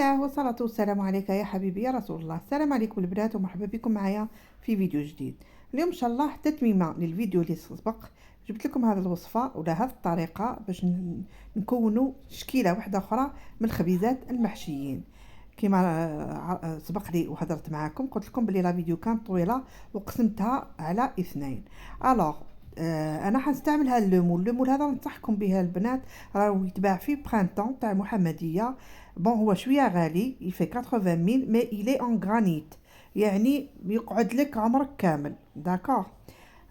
الله والصلاة والسلام عليك يا حبيبي يا رسول الله. السلام عليكم البنات ومرحبا بكم معايا في فيديو جديد. اليوم ان شاء الله تتميمة للفيديو اللي سبق. جبت لكم هذه الوصفة ولا هذه الطريقة باش نكونوا تشكيلة واحدة أخرى من الخبيزات المحشيين. كما سبق لي وهضرت معاكم قلت لكم بلي لا فيديو كانت طويلة وقسمتها على اثنين. الوغ انا حنستعمل هذا اللومول هذا ننصحكم به البنات، راهو يتباع في برانتون تاع محمديه. بون هو شويه غالي، يفي 80 ميل مي الي اون غرانيت، يعني يقعد لك عمرك كامل. داكوغ،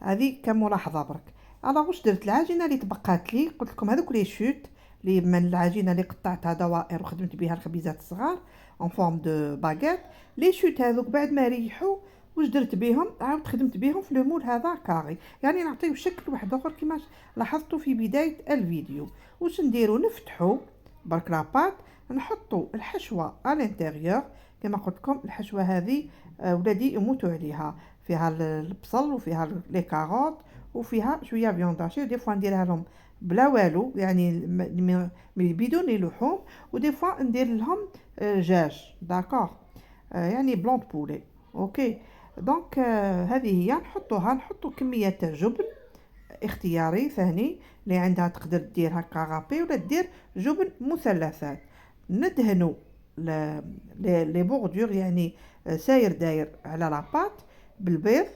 هذه كملاحظه برك. انا واش درت؟ العجينه اللي تبقات لي قلت لكم هذوك لي شوت اللي من العجينه اللي قطعتها دوائر وخدمت بها الخبيزات الصغار اون فورم دو باغيت. لي شوت هذوك بعد ما ريحوا واش درت بهم؟ عاودت خدمت بهم في لو مول هذا كاري، يعني نعطيو شكل واحد اخر كما لاحظتوا في بدايه الفيديو. واش نديرو؟ نفتحو برك لاباط، نحطو الحشوه على الانتيريور كما قلت لكم. الحشوه هذه ولادي يموتوا عليها، فيها البصل وفيها لي كاروت وفيها شويه فيوند هاشي. دي فوا نديرها لهم بلا والو، يعني بدون لحوم، ودي فوا ندير لهم دجاج. داكوغ، يعني بلون بولي. اوكي، دونك هذه هي نحطو كميه تاع جبن اختياري ثاني، اللي عندها تقدر دير هكا غابي ولا دير جبن مثلثات. ندهنو لي بوردور، يعني ساير داير على لاباط بالبيض.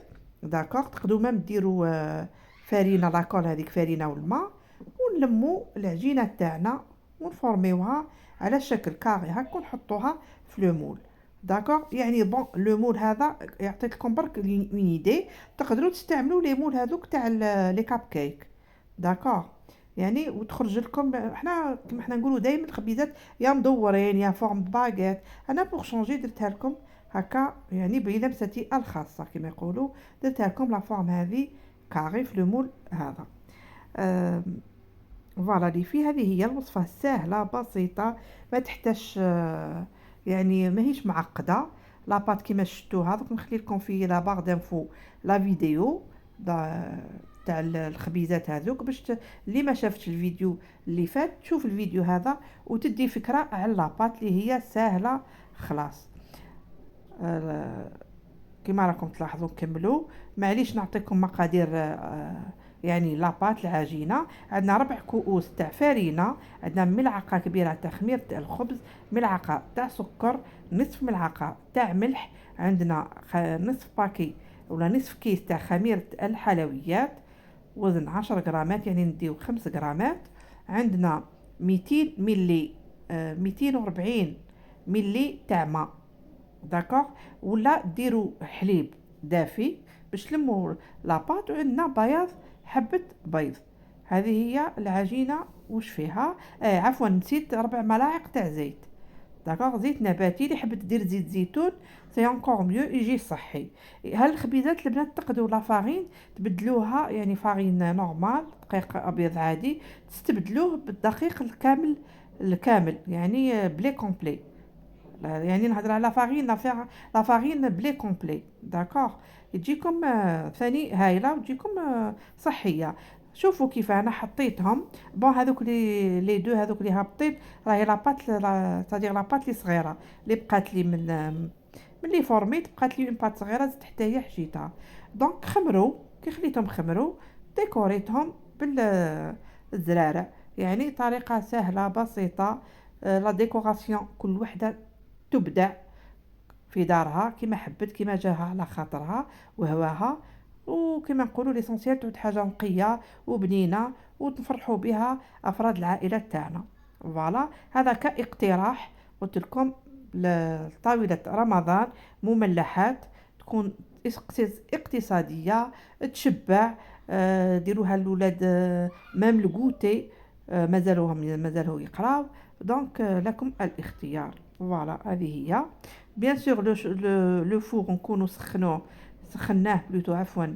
داكوغ، تقدروا ميم ديروا فرينه لاكول، هذيك فرينه والماء، ونلمو العجينه تاعنا ونفورميوها على شكل كاري هكا ونحطوها في لو مول. داكوغ، يعني بون لو مول هذا يعطيك لكم برك اون ايدي. تقدروا تستعملوا لي مول هذوك تاع لي كاب كيك. داكوغ، يعني وتخرج لكم احنا كما احنا نقولوا دائما الخبيزات يا مدورين يا فورم باغيت. انا بوغ شونجي درتها لكم هكا، يعني بلمستي الخاصه كما يقولوا. درتها لكم لا فورم هذه كاري في لو مول هذا. فوالا لي في هذه هي الوصفة سهلة بسيطة، ما تحتاج يعني ماهيش معقدة. لاباط كيما شفتوها دوك نخلي لكم في لا باغ دانفو لا فيديو تاع الخبيزات هذوك، باش اللي ما شافتش الفيديو اللي فات تشوف الفيديو هذا وتدي فكرة على لاباط اللي هي سهلة خلاص. آه، كما راكم تلاحظوا نكملوا. معليش نعطيكم مقادير يعني لاباط العجينه. عندنا 4 كؤوس تاع فرينه، عندنا ملعقه كبيره تاع خميره الخبز، ملعقه تاع سكر، نصف ملعقه تاع ملح، عندنا نصف باكي ولا نصف كيس تاع خميره الحلويات وزن 10 غرامات، يعني نديو 5 غرامات. عندنا 200 ملي 240 ملي تاع ماء. داكوغ، ولا ديروا حليب دافي باش تلموا لاباط. وعندنا بياض حبة بيض. هذه هي العجينة. وش فيها؟ عفوا نسيت، 4 ملاعق تاع زيت. داكوغ، زيت نباتي. اللي حبت دير زيت زيتون سي انكور ميو، يجي صحي. هالخبيزات البنات تقدروا لا فارين تبدلوها، يعني فارين نورمال دقيق ابيض عادي، تستبدلوه بالدقيق الكامل يعني بلي كومبلي. يعني نهضر على فارين لا فارين بلي كومبلي. داكوغ، تجيكم ثاني هايله وتجيكم صحيه. شوفوا كيف انا حطيتهم. بون هذوك لي دو هذوك اللي هبطيت راهي لاباط صديق لاباط لي صغيره اللي بقات لي من لي فورميت، بقات لي اون بات صغيره زدت حتى هي حشيتها. دونك خمروا، كي خليتهم خمروا ديكوريتهم بالزرارع. يعني طريقه سهله بسيطه. لا ديكوراسيون كل وحده تبدع في دارها كما حبت، كما جاها على خاطرها وهواها. وكما نقولوا ليسونسيال تعود حاجه نقيه وبنينه وتفرحوا بها افراد العائله تاعنا. فوالا، هذا كاقتراح قلت لكم لطاوله رمضان، مملحات تكون اقتصاديه تشبع. ديروها للولاد مام الكوتي، مازالوا يقراو. دونك لكم الاختيار. فوالا هذه هي. بيان سور لو فور نكونوا سخناه بلوتو عفوا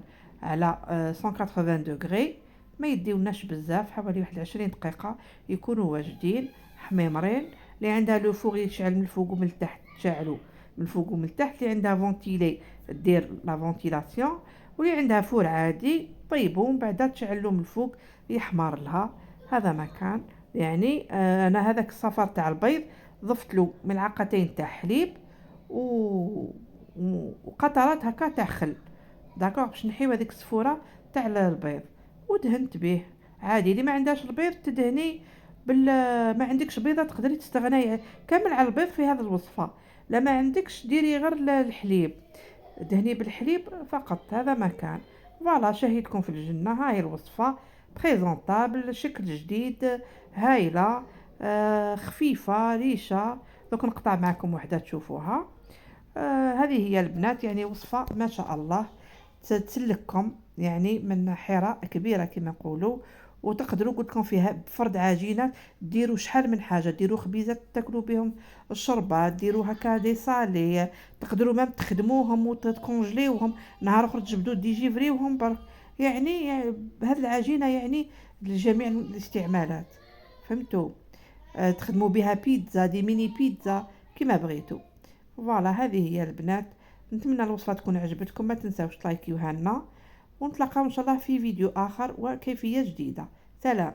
على 180 دوغري، ما يديوناش بزاف، حوالي واحد 20 دقيقة يكونوا واجدين حميمرين. اللي عندها لو فور يشعل من الفوق ومن التحت تشعلو من الفوق ومن التحت. اللي عندها فونتيلي دير لا فونتيلاسيون، واللي عندها فور عادي طيبو من بعد تشعلو من الفوق يحمر لها. هذا مكان يعني انا هذاك الصفر تاع البيض ضفت له ملعقتين تاع حليب و... وقطرات هكا تاع خل، داكوغ، باش نحيو هذيك الصفوره تاع البيض، ودهنت به. عادي اللي ما عندهاش البيض تدهني ما عندكش بيضه تقدري تستغني كامل على البيض في هذه الوصفه. لا ما عندكش ديري غير الحليب، دهني بالحليب فقط، هذا ما كان. فوالا شهيتكم في الجنه، هاي الوصفه بريزونطابل، شكل جديد، هايله، خفيفه ريشه. دوك نقطع معكم وحده تشوفوها. هذه هي البنات، يعني وصفة ما شاء الله تسلككم يعني من حيرة كبيرة كما نقولوا. وتقدروا قلت لكم فيها بفرد عجينة ديروا شحال من حاجة، ديروا خبيزات تاكلوا بهم الشربات، ديروا هكا دي صالي، تقدروا ما تخدموهم وتكونجليوهم نهار اخر تجبدوا ديجيفريوهم برك. يعني هذه العجينة يعني لجميع الاستعمالات، فهمتوا؟ تخدموا بها بيتزا، دي ميني بيتزا، كما بغيتوا. فوالا هذه هي البنات. نتمنى الوصفة تكون عجبتكم، ما تنساوش لايكيوها لنا، ونتلاقاو ان شاء الله في فيديو اخر وكيفية جديدة. سلام.